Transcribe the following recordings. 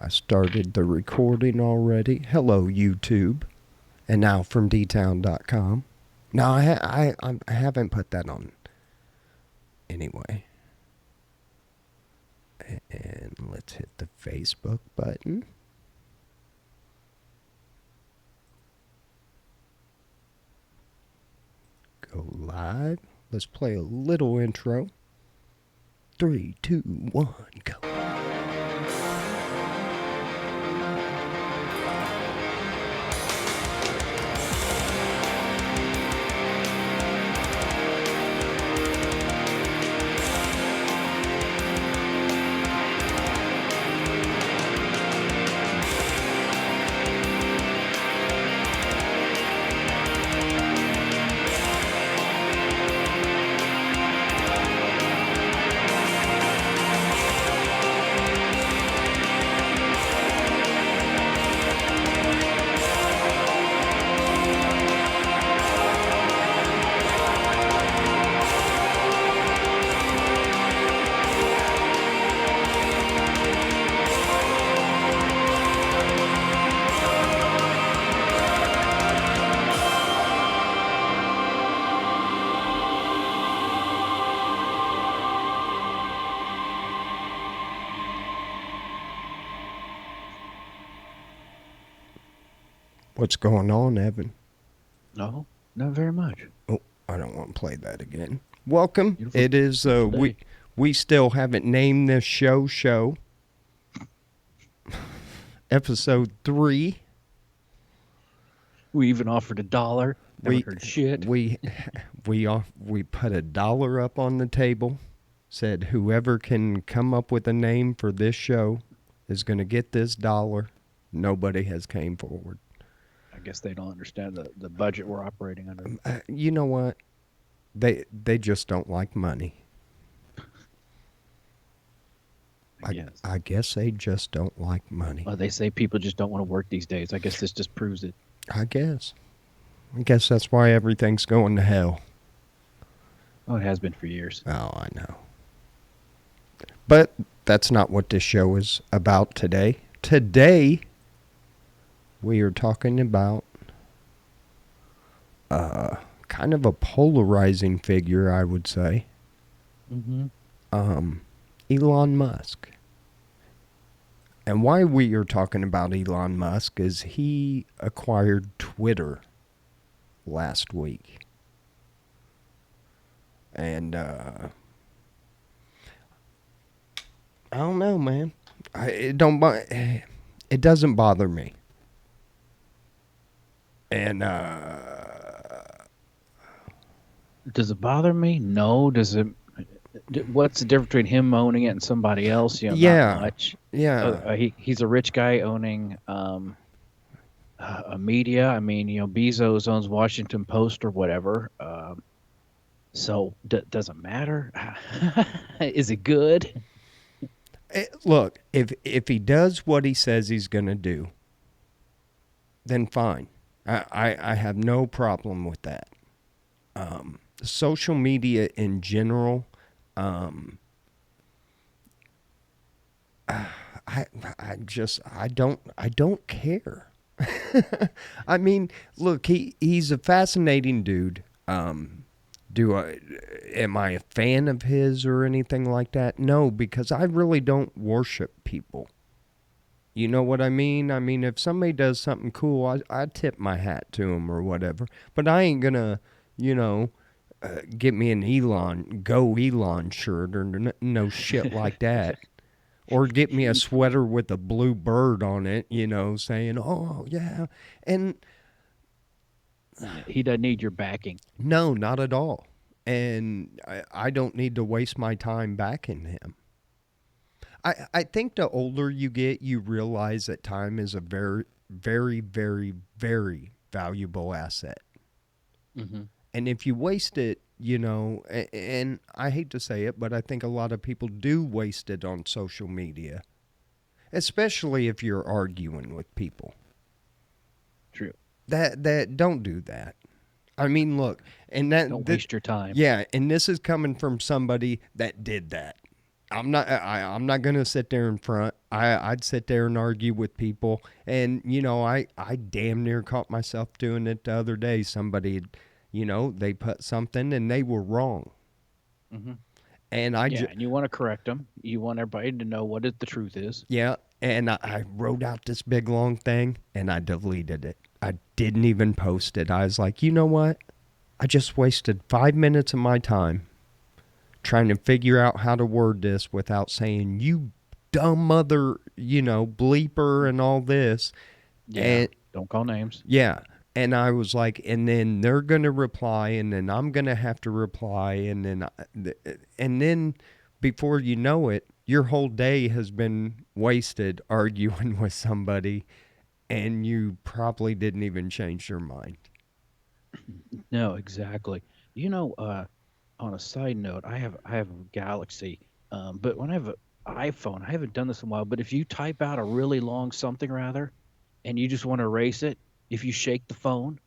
I started the recording already. Hello, YouTube. And now from dtown.com. No, I haven't put that on anyway. And let's hit the Facebook button. Go live. Let's play a little intro. 3, 2, 1, go. What's going on, Evan? No, not very much. Oh, I don't want to play that again. Welcome. Beautiful- It is we still haven't named this show. Episode 3. We even offered $1. Never heard shit. We put $1 up on the table. Said whoever can come up with a name for this show is going to get this $1. Nobody has came forward. I guess they don't understand the budget we're operating under. You know what? They just don't like money. I guess they just don't like money. Well, they say people just don't want to work these days. I guess this just proves it. I guess that's why everything's going to hell. Oh, it has been for years. Oh, I know. But that's not what this show is about today. Today, we are talking about kind of a polarizing figure, I would say. Mm-hmm. Elon Musk. And why we are talking about Elon Musk is he acquired Twitter last week. And I don't know, man. It doesn't bother me. And does it bother me? No. Does it? What's the difference between him owning it and somebody else? Yeah. Not much. Yeah. He's a rich guy owning a media. I mean, Bezos owns Washington Post or whatever. So doesn't matter. Is it good? Look, if he does what he says he's going to do, then fine. I have no problem with that. Social media in general, I don't care. I mean, look, he's a fascinating dude. Am I a fan of his or anything like that? No, because I really don't worship people. You know what I mean? I mean, if somebody does something cool, I tip my hat to him or whatever. But I ain't gonna, get me an Elon shirt or no shit like that. Or get me a sweater with a blue bird on it, saying, oh, yeah. And he doesn't need your backing. No, not at all. And I don't need to waste my time backing him. I think the older you get, you realize that time is a very, very, very, very valuable asset. Mm-hmm. And if you waste it, and I hate to say it, but I think a lot of people do waste it on social media, especially if you're arguing with people. True. That don't do that. I mean, look, and that don't waste your time. Yeah, and this is coming from somebody that did that. I'm not going to sit there in front I'd sit there and argue with people, and I damn near caught myself doing it the other day. Somebody, they put something and they were wrong, Hmm. and Yeah, and you want to correct them. You want everybody to know what the truth is. yeah, and I wrote out this big long thing and I deleted it. I didn't even post it. I was like, you know what? I just wasted 5 minutes of my time trying to figure out how to word this without saying you dumb mother, bleeper and all this. Yeah, And don't call names. yeah. And I was like, and then they're going to reply, and then I'm going to have to reply. And then before you know it, your whole day has been wasted arguing with somebody, and you probably didn't even change their mind. No, exactly. You know, on a side note, I have a Galaxy, but when I have an iPhone, I haven't done this in a while. But if you type out a really long something rather, and you just want to erase it, if you shake the phone,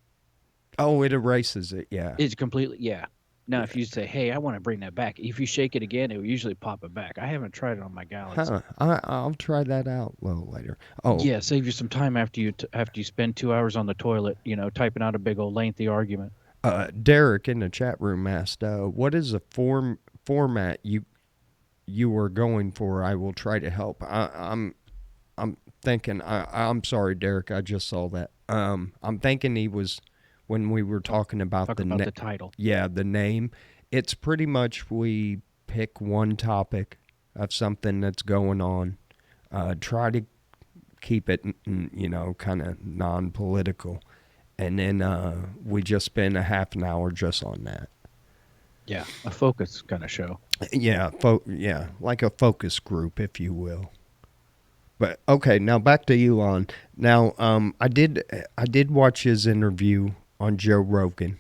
Oh, it erases it. Yeah. it's completely yeah. Now, if Yeah. you say, "Hey, I want to bring that back," if you shake it again, it will usually pop it back. I haven't tried it on my Huh. Galaxy. I'll try that out a little later. Oh, Yeah, save you some time after you spend 2 hours on the toilet, typing out a big old lengthy argument. Derek in the chat room asked, "What is the format you were going for? I will try to help." I'm thinking. I'm sorry, Derek. I just saw that. I'm thinking he was when we were Talk, talking about talk about the title. the name. It's pretty much we pick one topic of something that's going on. Try to keep it, kind of non-political, and then we just spend a half an hour just on that. Yeah, a focus kind of show. Yeah, yeah, like a focus group, if you will. But okay, now back to Elon. Now, I did watch his interview on Joe Rogan.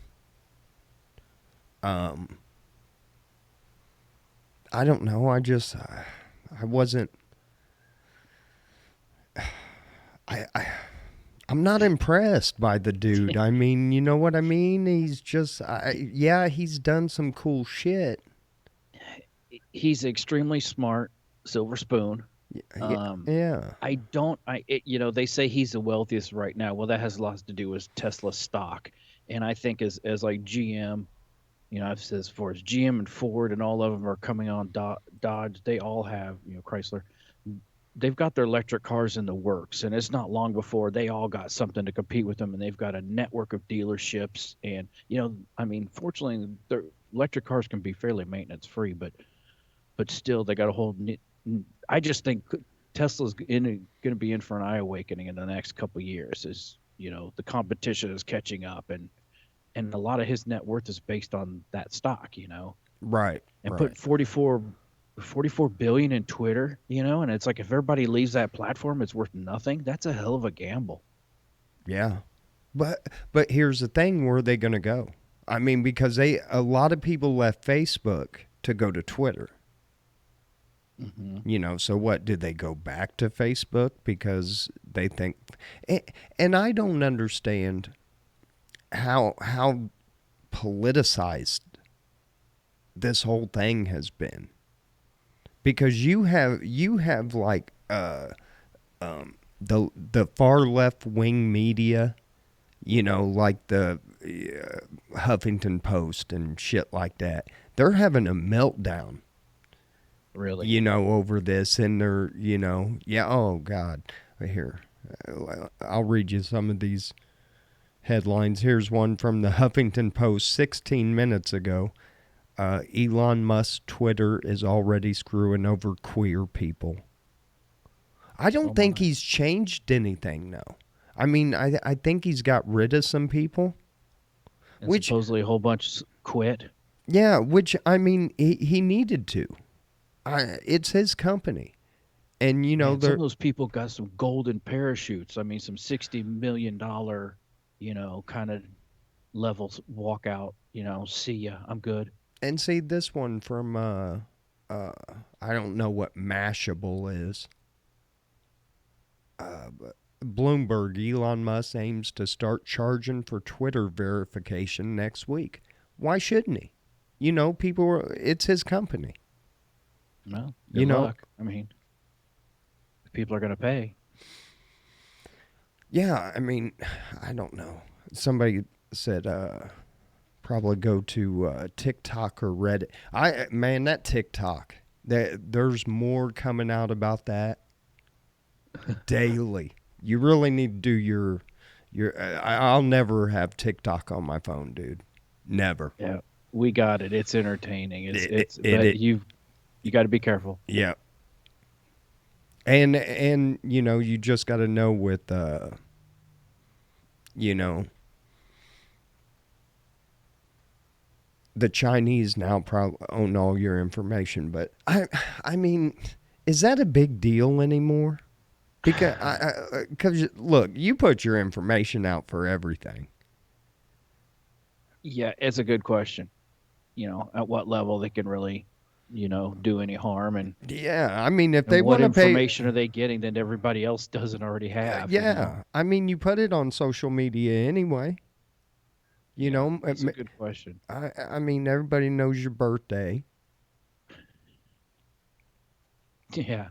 Um, I don't know. I wasn't. I'm not impressed by the dude. I mean, you know what I mean? He's just, yeah, he's done some cool shit. He's extremely smart, silver spoon. Yeah, Um, yeah, I don't. They say he's the wealthiest right now. Well, that has lots to do with Tesla stock, and I think as like GM, I've said as far as GM and Ford and all of them are coming on Dodge. They all have, Chrysler. They've got their electric cars in the works, and it's not long before they all got something to compete with them, and they've got a network of dealerships. And I mean, fortunately, their electric cars can be fairly maintenance free, but still, they got a whole. I just think Tesla's going to be in for an eye awakening in the next couple of years. As the competition is catching up, and a lot of his net worth is based on that stock. right, And right. put 44 billion in Twitter, and it's like if everybody leaves that platform, it's worth nothing. That's a hell of a gamble. Yeah, but here's the thing: where are they going to go? I mean, because a lot of people left Facebook to go to Twitter. Hmm. So what, did they go back to Facebook because they think, and I don't understand how politicized this whole thing has been, because you have like the far left wing media, like the Huffington Post and shit like that. They're having a meltdown, Really? over this, and they're, yeah, oh God, here, I'll read you some of these headlines. Here's one from the Huffington Post 16 minutes ago. Elon Musk's Twitter is already screwing over queer people. I Oh don't think my. he's changed anything, though. I mean, I think he's got rid of some people, And which, supposedly a whole bunch quit. yeah, which, I mean, he needed to. It's his company. And, Man, some they're, of those people got some golden parachutes. I mean, some $60 million, kind of levels walkout. See ya, I'm good. and see this one from, I don't know what Mashable is. But Bloomberg, Elon Musk aims to start charging for Twitter verification next week. Why shouldn't he? It's his company. Well, You good know, luck. I mean, people are going to pay. Yeah, I mean, I don't know. Somebody said probably go to TikTok or Reddit. Man, that TikTok, there's more coming out about that daily. You really need to do your. I'll never have TikTok on my phone, dude. Never. Yeah, we got it. It's entertaining. But It you got to be careful. yeah. And you know, you just got to know with you know, the Chinese now probably own all your information, but I mean, is that a big deal anymore? Because look, you put your information out for everything. Yeah, it's a good question. At what level they can really, do any harm, Yeah, I mean, if and they what want to pay, information are they getting that everybody else doesn't already have. yeah, I mean, you put it on social media anyway. You Yeah, know, that's a good question. I mean, everybody knows your birthday. Yeah,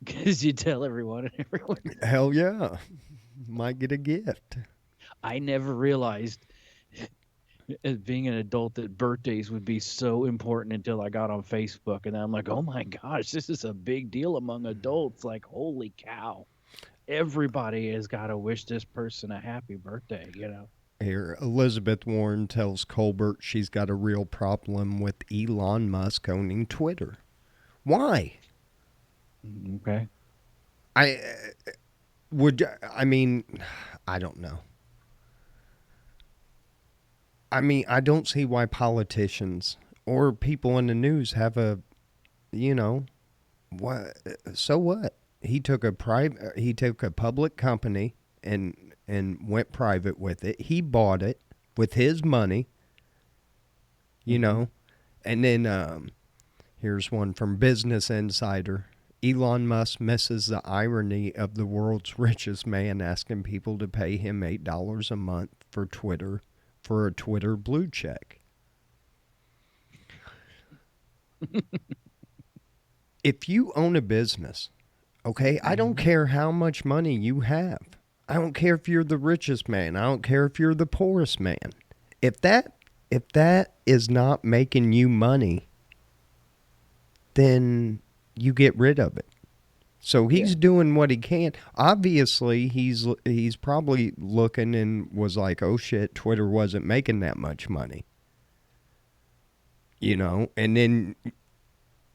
because you tell everyone and everyone. Hell yeah, might get a gift. I never realized as being an adult that birthdays would be so important until I got on Facebook, and I'm like, oh my gosh, this is a big deal among adults. Like, holy cow, everybody has got to wish this person a happy birthday. Here, Elizabeth Warren tells Colbert she's got a real problem with Elon Musk owning Twitter. Why? Okay. I would. I mean, I don't know. I mean, I don't see why politicians or people in the news have a, you know, what? So what? He took a public company and went private with it. He bought it with his money, you Hmm. know, and then here's one from Business Insider. Elon Musk misses the irony of the world's richest man asking people to pay him $8 a month for a Twitter blue check. If you own a business, okay, I don't Hmm. care how much money you have. I don't care if you're the richest man. I don't care if you're the poorest man. If that is not making you money, then you get rid of it. So Yeah. he's doing what he can. Obviously, he's probably looking and was like, "Oh shit, Twitter wasn't making that much money." You know, and then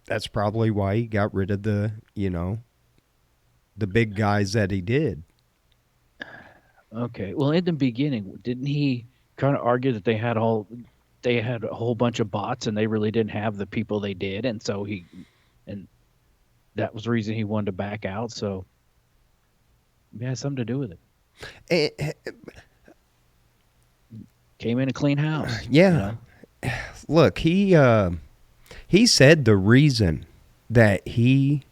that's probably why he got rid of the big guys that he did. Okay. Well, in the beginning, didn't he kind of argue that they had a whole bunch of bots and they really didn't have the people they did, and so and that was the reason he wanted to back out. So it had something to do with it. Eh, Came in a clean house, yeah, look, he said the reason that he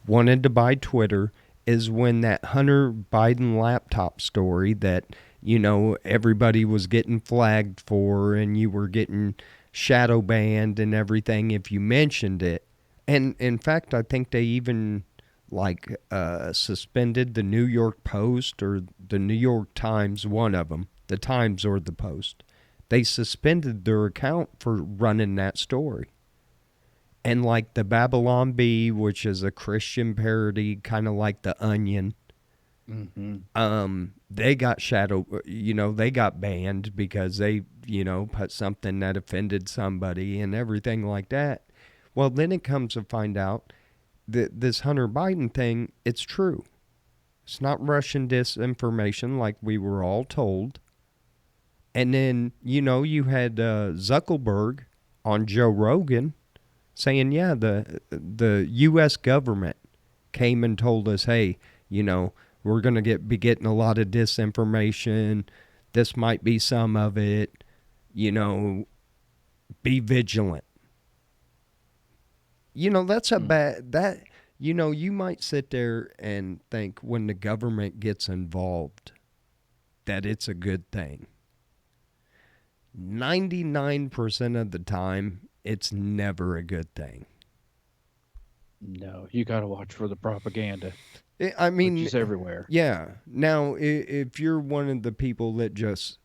wanted to buy Twitter is when that Hunter Biden laptop story that, everybody was getting flagged for and you were getting shadow banned and everything if you mentioned it. And in fact, I think they even like suspended the New York Post or the New York Times, one of them, the Times or the Post. They suspended their account for running that story. And like the Babylon Bee, which is a Christian parody, kind of like the Onion, Hmm. they got they got banned because they, put something that offended somebody and everything like that. Well, then it comes to find out that this Hunter Biden thing, it's true. It's not Russian disinformation like we were all told. And then, you had Zuckerberg on Joe Rogan saying, yeah, the U.S. government came and told us, hey, we're going to be getting a lot of disinformation. This might be some of it. Be vigilant. That's a bad that. You might sit there and think when the government gets involved that it's a good thing. 99% of the time, it's never a good thing. No, you got to watch for the propaganda, I which mean, is everywhere. yeah. Now, if you're one of the people that just,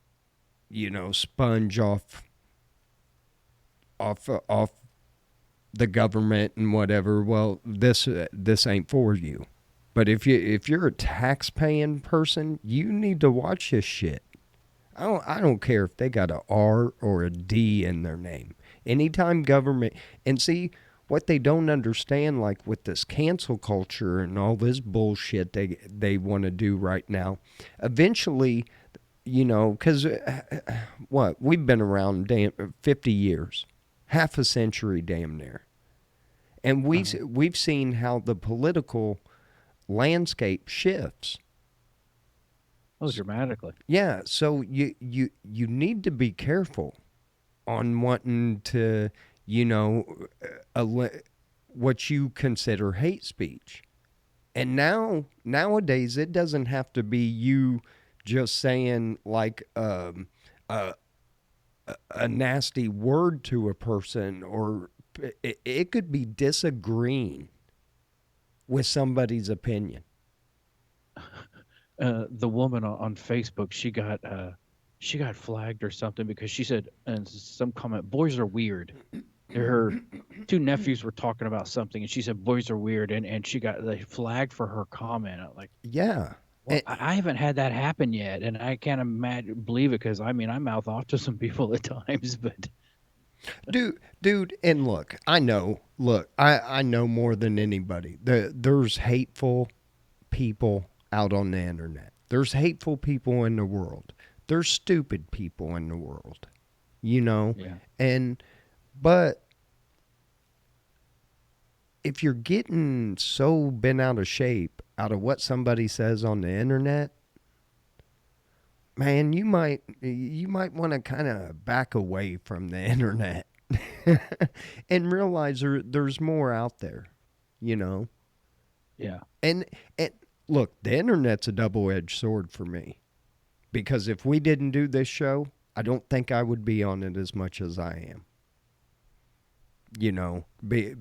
sponge off the government and whatever, well, this ain't for you. But if you're a tax paying person, you need to watch this shit. I don't care if they got a R or a D in their name. Anytime government, and see what they don't understand, like with this cancel culture and all this bullshit they want to do right now, eventually, because what we've been around damn 50 years, half a century, damn near, and Uh-huh. we've seen how the political landscape shifts. Oh, dramatically. Yeah, so you need to be careful on wanting to, you know, what you consider hate speech. And nowadays, it doesn't have to be you just saying like a nasty word to a person, or it could be disagreeing with somebody's opinion. The woman on Facebook, she got flagged or something because she said in some comment, "Boys are weird." Her two nephews were talking about something, and she said, "Boys are weird," and she got they flagged for her comment. I'm like, Yeah. well, I haven't had that happen yet, and I can't imagine believe it because I mean I mouth off to some people at times, but Dude, and look, I know more than anybody. There's hateful people out on the internet. There's hateful people in the world. There's stupid people in the world, you know? yeah, And but if you're getting so bent out of shape out of what somebody says on the internet, man, you might want to kind of back away from the internet and realize there's more out there, you know. yeah. And look, the internet's a double-edged sword for me, because if we didn't do this show, I don't think I would be on it as much as I am.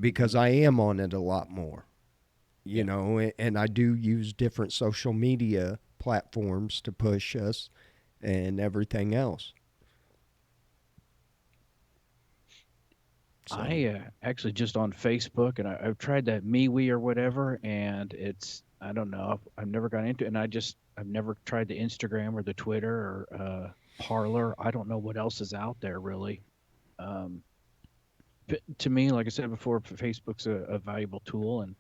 Because I am on it a lot more. Yeah. And I do use different social media platforms to push us and everything else. So, I actually just on Facebook, and I've tried that MeWe or whatever, and it's I don't know. I've never got into it, and I've never tried the Instagram or the Twitter or Parlor. I don't know what else is out there really. Um, but to me, like I said before, Facebook's a valuable tool, and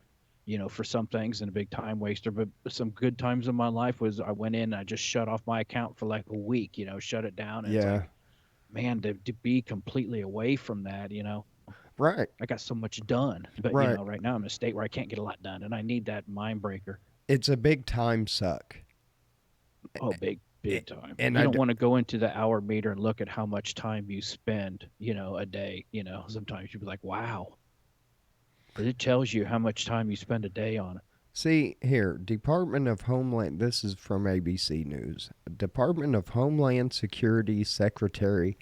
for some things and a big time waster. But some good times in my life was I went in and I just shut off my account for like a week. Shut it down, and it's yeah, like, man, to be completely away from that. right, I got so much done, but right. right now I'm in a state where I can't get a lot done, and I need that mind breaker. It's a big time suck. Oh, big time. And You I, don't want to go into the hour meter and look at how much time you spend, a day. Sometimes you'd be like, wow, but it tells you how much time you spend a day on it. see here, Department of Homeland, this is from ABC News. Department of Homeland Security Secretary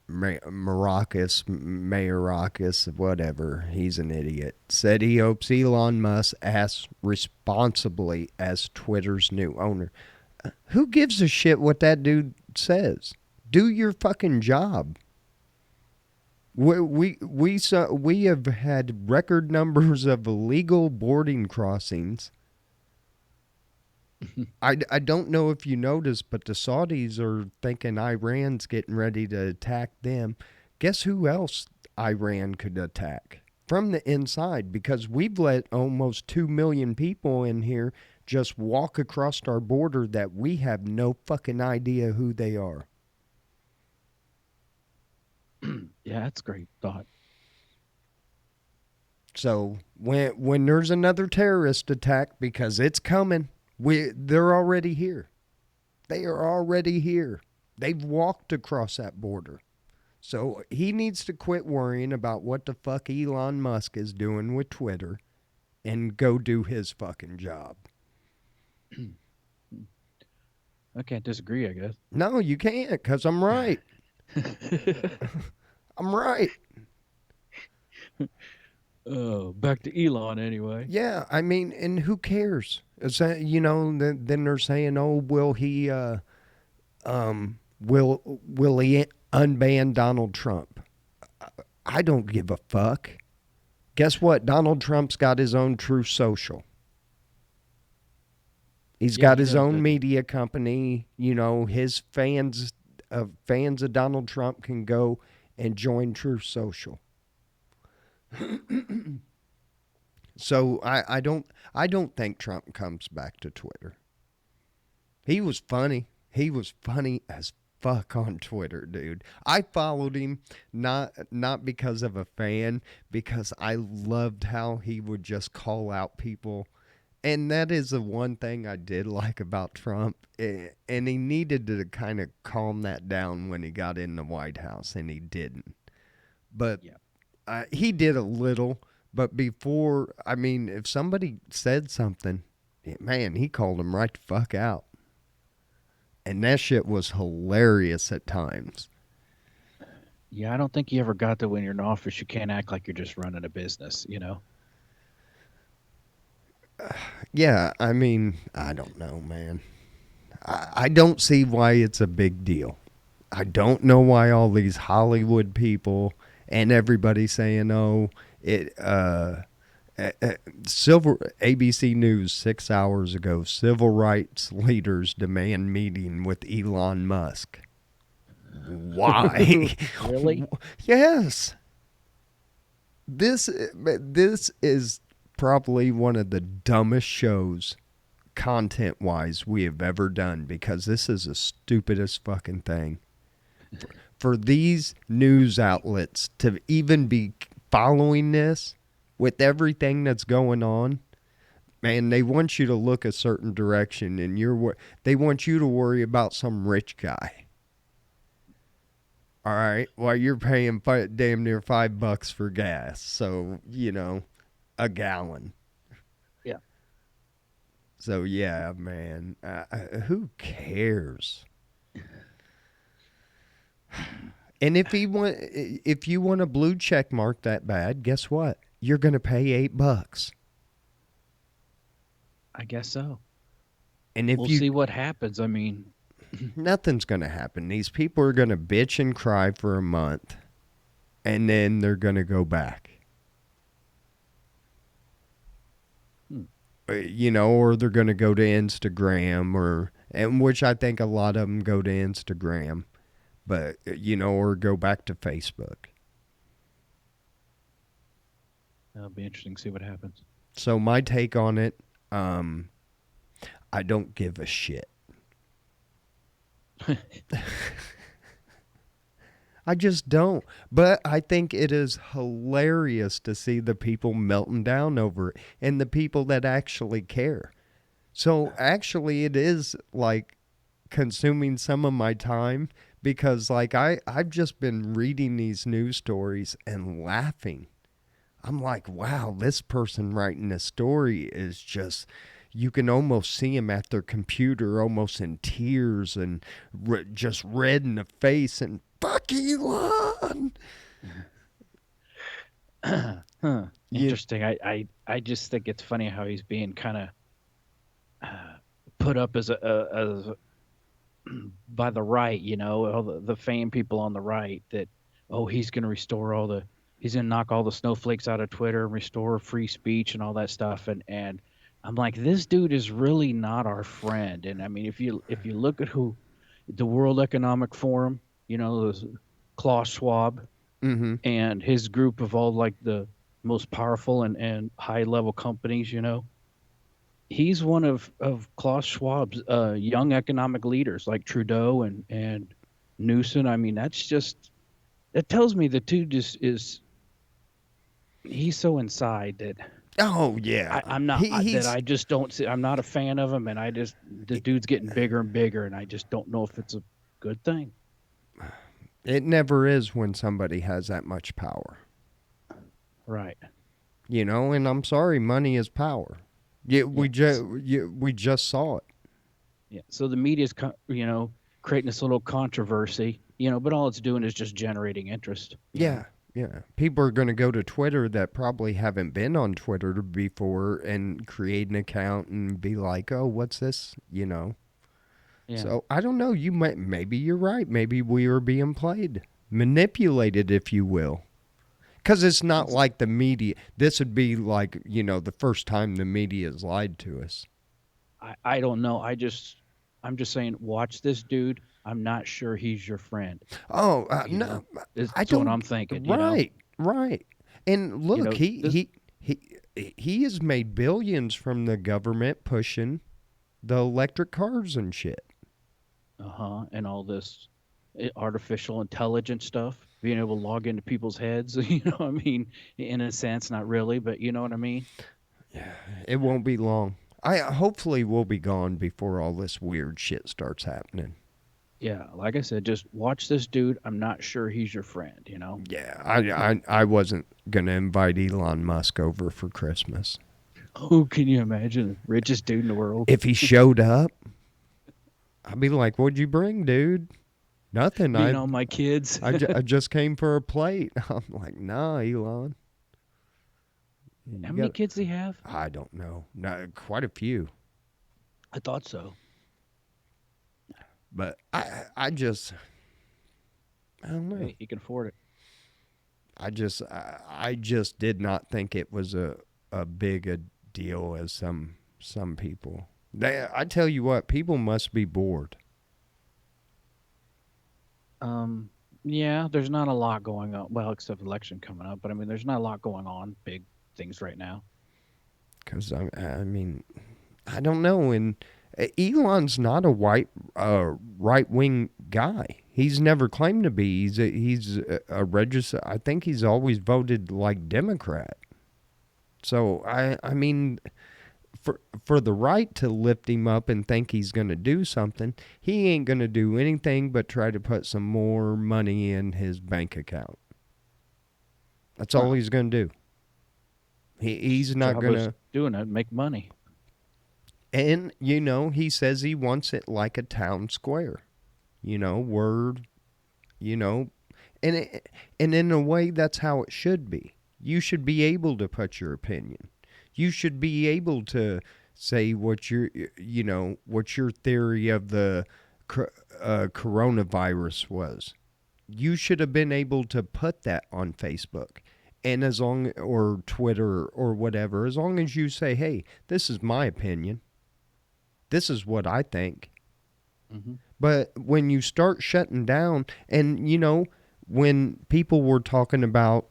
Mayorkas, whatever, he's an idiot, said he hopes Elon Musk acts responsibly as Twitter's new owner. Who gives a shit what that dude says? Do your fucking job. We have had record numbers of illegal boarding crossings. I don't know if you noticed, but the Saudis are thinking Iran's getting ready to attack them. Guess who else Iran could attack? From the inside, because we've let almost 2 million people in here just walk across our border that we have no fucking idea who they are. Yeah, that's a great thought. So when there's another terrorist attack, because it's coming, they're already here. They are already here. They've walked across that border. So he needs to quit worrying about what the fuck Elon Musk is doing with Twitter and go do his fucking job. I can't disagree, I guess. No, you can't, because I'm right. I'm right. Oh, back to Elon anyway. Yeah, I mean, and who cares? Is that, then they're saying, oh, will he unban Donald Trump? I don't give a fuck. Guess what? Donald Trump's got his own True Social. He's Yeah, got he his does, own doesn't he? media company. His fans of Donald Trump can go and join True Social. So I don't think Trump comes back to Twitter. He was funny. He was funny as fuck on Twitter, dude. I followed him not because of a fan, because I loved how he would just call out people. And that is the one thing I did like about Trump. And he needed to kind of calm that down when he got in the White House, and he didn't. But Yeah. he did a little. But before, I mean, if somebody said something, man, he called him right the fuck out. And that shit was hilarious at times. Yeah, I don't think you ever got to when you're in office, you can't act like you're just running a business, you know? Yeah, I mean, I don't know, man. I don't see why it's a big deal. I don't know why all these Hollywood people and everybody saying, "Oh, it." Civil ABC News 6 hours ago. Civil rights leaders demand meeting with Elon Musk. Why? Really? Yes. This is probably one of the dumbest shows content wise we have ever done, because this is the stupidest fucking thing. For these news outlets to even be following this with everything that's going on, man, they want you to look a certain direction, and they want you to worry about some rich guy. All right, while you're paying damn near $5 for gas, so a gallon. Yeah. So yeah, man, who cares? And if you want a blue check mark that bad, guess what? You're gonna pay $8. I guess so. And if We'll you see what happens. I mean, nothing's gonna happen. These people are gonna bitch and cry for a month, and then they're gonna go back. hmm, Or they're gonna go to Instagram, and which I think a lot of them go to Instagram, but or go back to Facebook. it'll be interesting to see what happens. So my take on it, I don't give a shit. I just don't. But I think it is hilarious to see the people melting down over it, and the people that actually care. So actually, it is like consuming some of my time, because like I've just been reading these news stories and laughing. I'm like, wow, this person writing this story is just, you can almost see them at their computer, almost in tears and just red in the face, and fuck Elon. Huh. You, Interesting. I just think it's funny how he's being kind of put up as by the right, all the fame people on the right that, oh, he's going to he's going to knock all the snowflakes out of Twitter and restore free speech and all that stuff. And I'm like, this dude is really not our friend. And I mean, if you look at who the World Economic Forum, this Klaus Schwab mm-hmm. and his group of all like the most powerful and high level companies, he's one of Klaus Schwab's young economic leaders like Trudeau and Newsom. I mean, that tells me the dude just is he's so inside that Oh yeah, I'm not that he's I just don't see. I'm not a fan of him, and the dude's getting bigger and bigger, and I just don't know if it's a good thing. it never is when somebody has that much power. Right. And I'm sorry, money is power. Yeah, Yeah. we just saw it. Yeah. So the media's creating this little controversy, but all it's doing is just generating interest. Yeah. Yeah. People are going to go to Twitter that probably haven't been on Twitter before and create an account and be like, "Oh, what's this?" Yeah. So, I don't know, maybe you're right. Maybe we are being played, manipulated if you will. Cuz it's not like the media. This would be like, the first time the media has lied to us. I don't know. I'm just saying, watch this dude. I'm not sure he's your friend. Oh, You no. know, is I what don't. I'm thinking. Right. Right. And look, This. he has made billions from the government pushing the electric cars and shit. Uh-huh, and all this artificial intelligence stuff, being able to log into people's heads. What I mean, in a sense, not really, but you know what I mean. It won't be long. I hopefully we'll be gone before all this weird shit starts happening. Yeah, like I said, just watch this dude. I'm not sure he's your friend. Yeah, I wasn't gonna invite Elon Musk over for Christmas. Who can you imagine? Richest dude in the world. If he showed up, I'd be like, "What'd you bring, dude?" Nothing. Meeting all my kids. I just came for a plate. I'm like, "Nah, Elon. How You many got." kids do you have? I don't know. No, quite a few. I thought so. But I don't know. Hey, he can afford it. I just did not think it was a big a deal as some people. I tell you what, people must be bored. Um, yeah, there's not a lot going on. Well, except election coming up, but I mean, there's not a lot going on. Big things right now. Because I mean, I don't know. And Elon's not a right wing guy. He's never claimed to be. He's a register. I think he's always voted like Democrat. So I mean, for the right to lift him up and think he's going to do something, he ain't going to do anything but try to put some more money in his bank account. That's all Well, he's going to do. He's not job going was to. doing it, make money. And he says he wants it like a town square. Word. You know, and in a way, that's how it should be. You should be able to put your opinion. You should be able to say what your theory of the coronavirus was. You should have been able to put that on Facebook, and or Twitter or whatever. As long as you say, "Hey, this is my opinion. This is what I think." Hmm. But when you start shutting down, and when people were talking about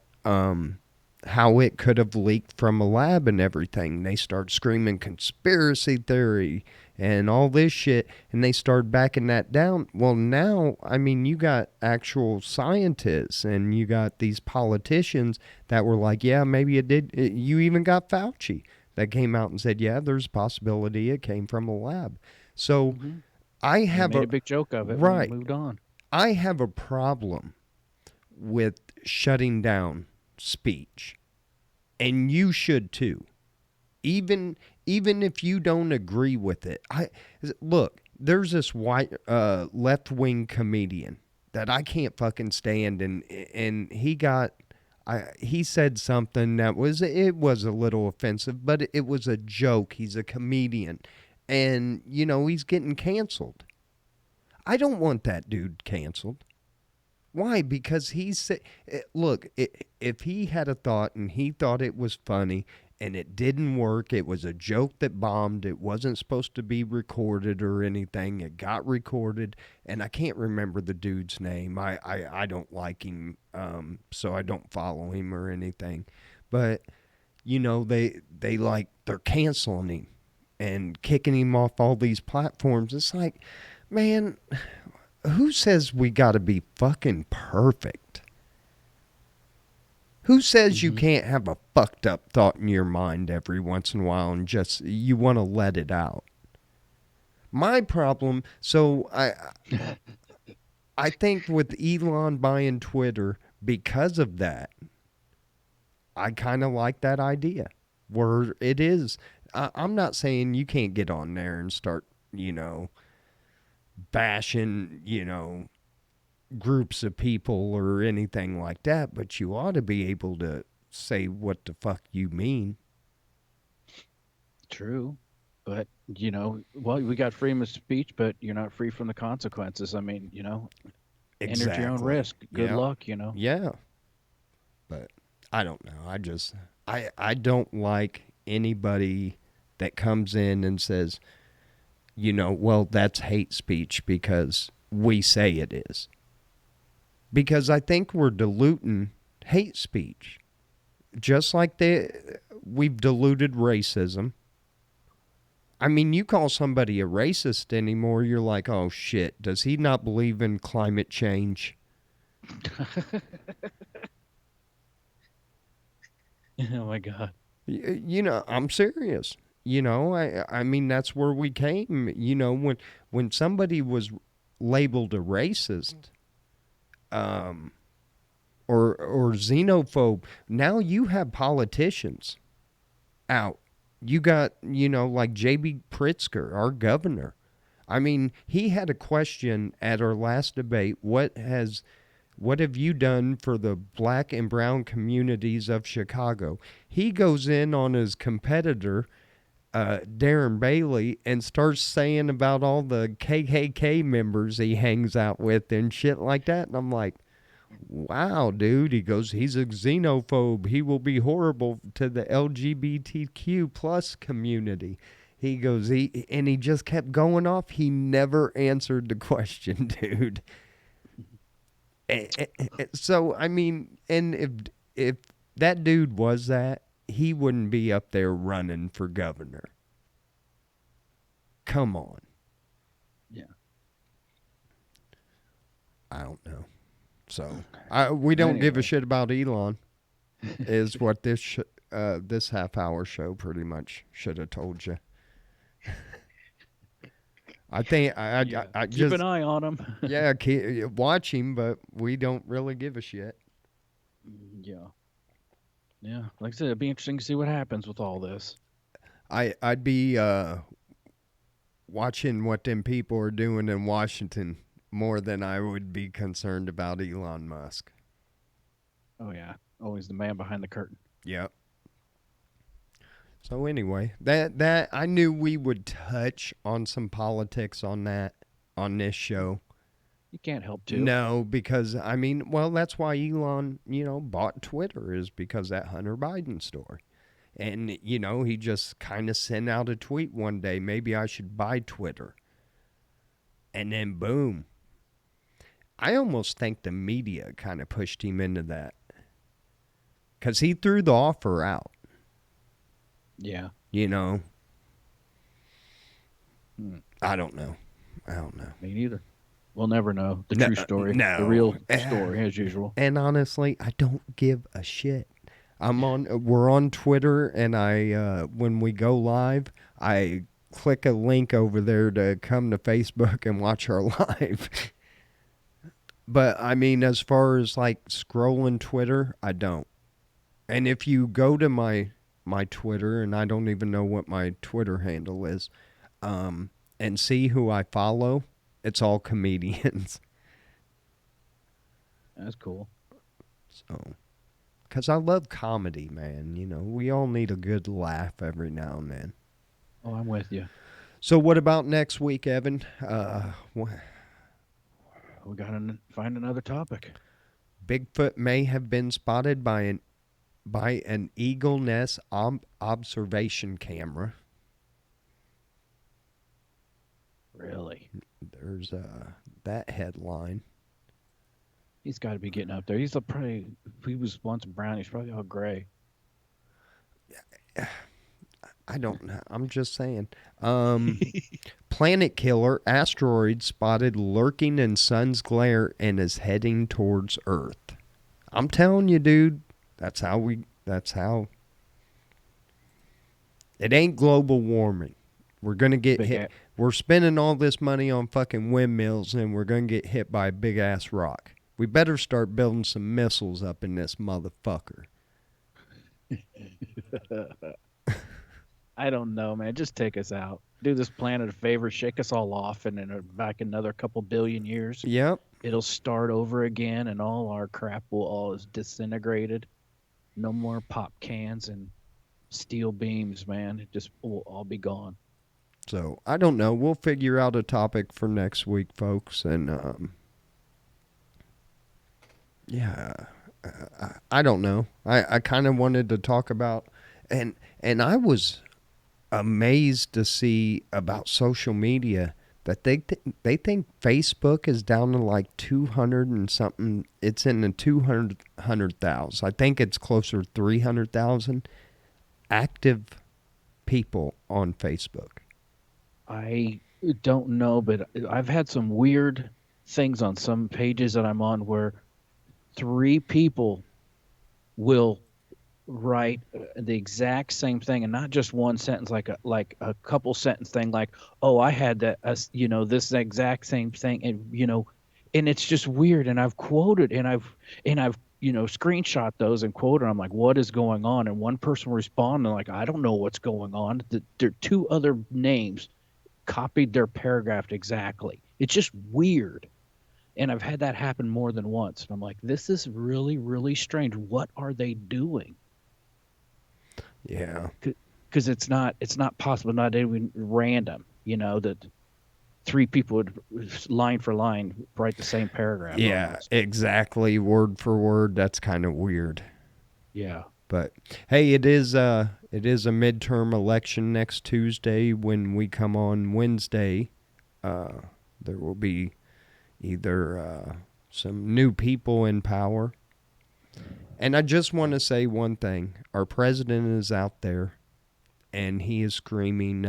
how it could have leaked from a lab and everything, they start screaming conspiracy theory and all this shit, and they started backing that down. Well, now, I mean, you got actual scientists and you got these politicians that were like, yeah, maybe it did. You even got Fauci that came out and said, yeah, there's a possibility it came from a lab. So Hmm. I They have made a big joke of it and right. moved on. I have a problem with shutting down speech, and you should too. Even if you don't agree with it, I look. There's this white left wing comedian that I can't fucking stand, and he said something that was a little offensive, but it was a joke. He's a comedian, and he's getting canceled. I don't want that dude canceled. Why? Because he said, look, if he had a thought and he thought it was funny and it didn't work, it was a joke that bombed, it wasn't supposed to be recorded or anything, it got recorded, and I can't remember the dude's name. I don't like him, so I don't follow him or anything. But, they're canceling him and kicking him off all these platforms. It's like, man, who says we got to be fucking perfect? Who says you Hmm. can't have a fucked up thought in your mind every once in a while and just you want to let it out? My problem, so I think with Elon buying Twitter because of that, I kind of like that idea where it is. I'm not saying you can't get on there and start, bashing, groups of people or anything like that, but you ought to be able to say what the fuck you mean. True. But, well, we got freedom of speech, but you're not free from the consequences. I mean, enter at your own Exactly. risk. Good Yeah. luck. Yeah. But I don't know. I don't like anybody that comes in and says, well, that's hate speech because we say it is. Because I think we're diluting hate speech. Just like we've diluted racism. I mean, you call somebody a racist anymore, you're like, oh shit, does he not believe in climate change? Oh my God. I'm serious. I mean, that's where we came. When somebody was labeled a racist, um, or xenophobe, now you have politicians out. You got, like J.B. Pritzker, our governor. I mean, he had a question at our last debate. What have you done for the black and brown communities of Chicago? He goes in on his competitor, Darren Bailey, and starts saying about all the KKK members he hangs out with and shit like that. And I'm like, wow, dude. He goes, he's a xenophobe. He will be horrible to the LGBTQ plus community. He goes, he just kept going off. He never answered the question, dude. So I mean, and if that dude was that, he wouldn't be up there running for governor. Come on. Yeah. I don't know. So we don't give a shit about Elon. Is what this half hour show pretty much should have told you. I think I Keep just an eye on him. yeah, watch him, but we don't really give a shit. Yeah. Yeah. Like I said, it'd be interesting to see what happens with all this. I'd be watching what them people are doing in Washington more than I would be concerned about Elon Musk. Oh yeah. Always the man behind the curtain. Yep. So anyway, that I knew we would touch on some politics on this show. You can't help to. No, because I mean, well, that's why Elon, bought Twitter, is because that Hunter Biden story. And he just kind of sent out a tweet one day, maybe I should buy Twitter. And then boom. I almost think the media kind of pushed him into that. Cuz he threw the offer out. Yeah. I don't know. Me neither. We'll never know the true story. No. The real story, as usual. And honestly, I don't give a shit. We're on Twitter, and when we go live, I click a link over there to come to Facebook and watch our live. But I mean, as far as like scrolling Twitter, I don't. And if you go to my Twitter, and I don't even know what my Twitter handle is, and see who I follow, it's all comedians. That's cool. So, because I love comedy, man. We all need a good laugh every now and then. Oh, I'm with you. So what about next week, Evan? We gotta find another topic. Bigfoot may have been spotted by an Eagle Nest observation camera. Really? There's that headline. He's got to be getting up there. He's probably, if he was once brown, he's probably all gray. I don't know. I'm just saying. Planet killer asteroid spotted lurking in sun's glare and is heading towards Earth. I'm telling you, dude. That's how. It ain't global warming. We're going to get hit. We're spending all this money on fucking windmills, and we're going to get hit by a big-ass rock. We better start building some missiles up in this motherfucker. I don't know, man. Just take us out. Do this planet a favor, shake us all off, and then back another couple billion years, Yep. it'll start over again, and all our crap will all is disintegrated. No more pop cans and steel beams, man. It just will all be gone. So I don't know. We'll figure out a topic for next week, folks. And yeah, I don't know. I kind of wanted to talk about, and I was amazed to see about social media that they think Facebook is down to like 200 and something. It's in the 200,000. I think it's closer to 300,000 active people on Facebook. I don't know, but I've had some weird things on some pages that I'm on where three people will write the exact same thing and not just one sentence, like a couple sentence thing, like, oh, I had that, this exact same thing, and it's just weird. And I've quoted and I've screenshot those and quoted. I'm like, what is going on? And one person responded like, I don't know what's going on. There are two other names copied their paragraph exactly. It's just weird. And I've had that happen more than once. And I'm like, this is really, really strange. What are they doing? Yeah. Because it's not possible, not even random, that three people would line for line write the same paragraph Yeah, almost. exactly. Word for word. That's kind of weird. Yeah. But hey, it is a midterm election next Tuesday. When we come on Wednesday, there will be either some new people in power. And I just want to say one thing. Our president is out there and he is screaming,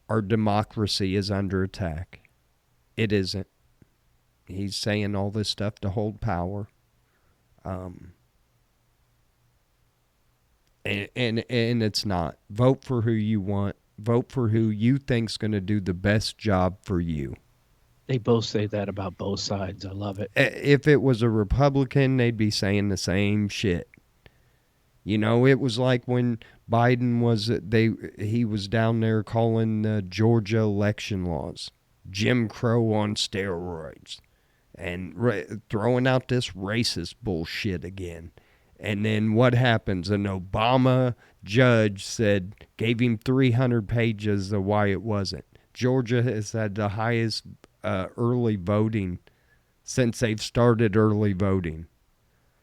our democracy is under attack. It isn't. He's saying all this stuff to hold power. Um, and it's not. Vote for who you want. Vote for who you think's going to do the best job for you. They both say that about both sides. I love it. If it was a Republican, they'd be saying the same shit. You know, it was like when Biden he was down there calling the Georgia election laws Jim Crow on steroids and throwing out this racist bullshit again. And then what happens? An Obama judge gave him 300 pages of why it wasn't. Georgia has had the highest early voting since they've started early voting.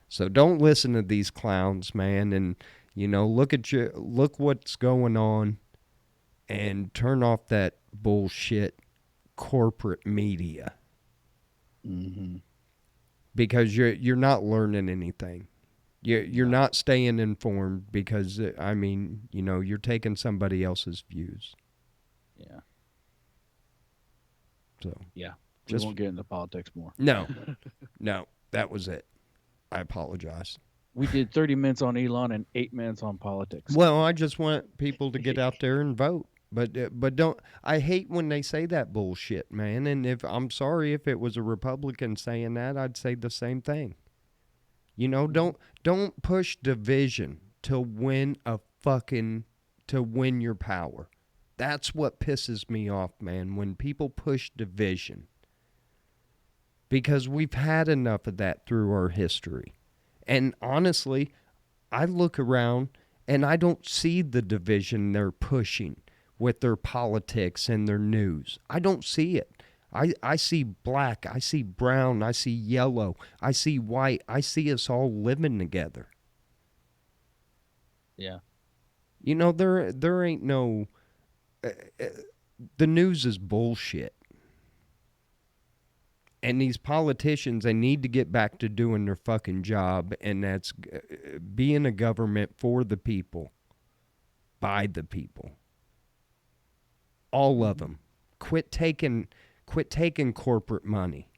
So don't listen to these clowns, man. And look what's going on, and turn off that bullshit corporate media Hmm. because you're not learning anything. You're not staying informed because you're taking somebody else's views. Yeah. So Yeah. We just won't get into politics more. no, that was it. I apologize. We did 30 minutes on Elon and 8 minutes on politics. Well, I just want people to get out there and vote. But don't. I hate when they say that bullshit, man. And I'm sorry if it was a Republican saying that, I'd say the same thing. Don't push division to win your power. That's what pisses me off, man. When people push division, because we've had enough of that through our history. And honestly, I look around and I don't see the division they're pushing with their politics and their news. I don't see it. I see black, I see brown, I see yellow, I see white. I see us all living together. Yeah. There ain't no the news is bullshit. And these politicians, they need to get back to doing their fucking job, and that's being a government for the people, by the people. All of them. Quit taking corporate money.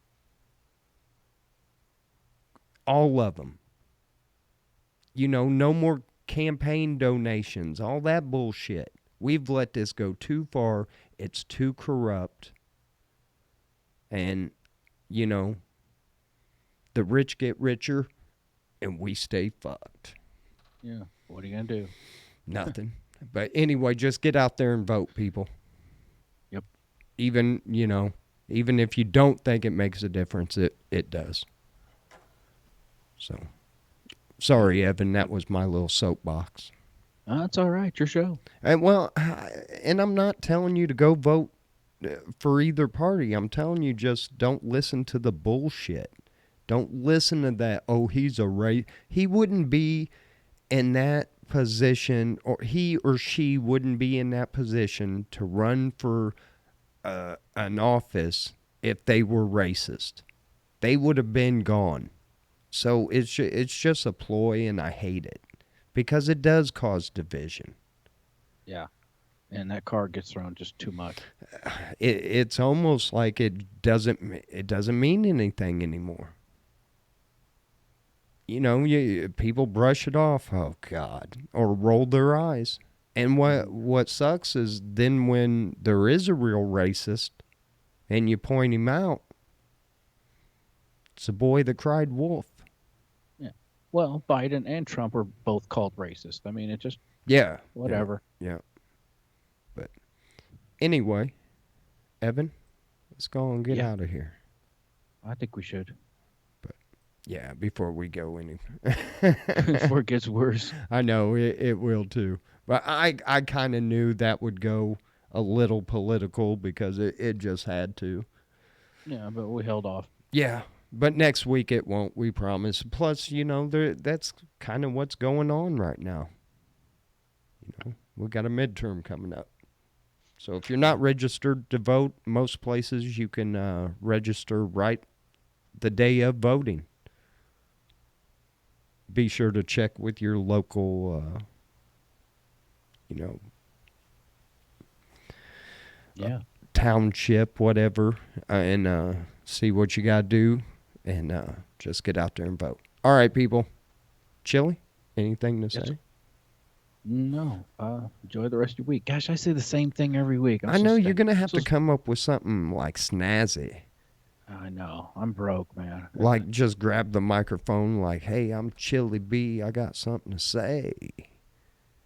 All of them. No more campaign donations, all that bullshit. We've let this go too far. It's too corrupt. And the rich get richer and we stay fucked. Yeah. What are you going to do? Nothing. But anyway, just get out there and vote, people. Yep. Even, even if you don't think it makes a difference, it does. So, sorry, Evan, that was my little soapbox. That's all right. Your show. And I'm not telling you to go vote for either party. I'm telling you, just don't listen to the bullshit. Don't listen to that. Oh, he's a race. He wouldn't be in that position, or he or she wouldn't be in that position to run for an office if they were racist. They would have been gone. So it's just a ploy, and I hate it because it does cause division. Yeah. And that card gets thrown just too much. It's almost like it doesn't mean anything anymore. People brush it off. Oh God, or roll their eyes. And what sucks is then when there is a real racist, and you point him out, it's a boy that cried wolf. Yeah. Well, Biden and Trump are both called racist. I mean, it just whatever. Yeah. But anyway, Evan, let's go and get out of here. I think we should. Yeah, before we go any before it gets worse. I know it will too. But I kind of knew that would go a little political because it just had to. Yeah, but we held off. Yeah, but next week it won't, we promise. Plus, that's kind of what's going on right now. We've got a midterm coming up. So if you're not registered to vote, most places you can register right the day of voting. Be sure to check with your local, township, whatever, and see what you got to do, and just get out there and vote. All right, people. Chili, anything to say? No. Enjoy the rest of your week. Gosh, I say the same thing every week. I know you're going to have to come up with something like snazzy. I know. I'm broke, man. Like, just grab the microphone like, hey, I'm Chili B. I got something to say.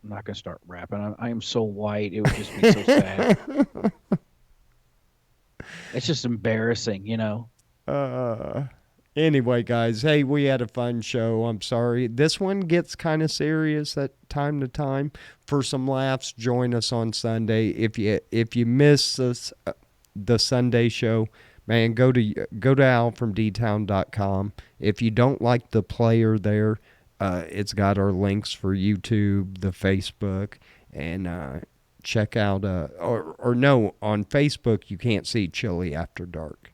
I'm not going to start rapping. I am so white. It would just be so sad. It's just embarrassing, Anyway, guys, hey, we had a fun show. I'm sorry. This one gets kind of serious at time to time. For some laughs, join us on Sunday. If you miss the Sunday show, man, go to alfromdtown.com. If you don't like the player there, it's got our links for YouTube, the Facebook, and check out or no, on Facebook you can't see Chili After Dark.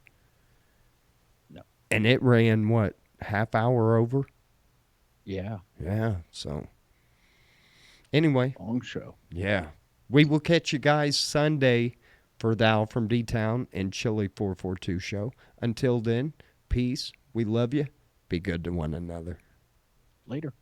No. And it ran what, half hour over? Yeah. Yeah, so anyway, long show. Yeah. We will catch you guys Sunday for the Al from D-Town and Chili 442 show. Until then, peace. We love you. Be good to one another. Later.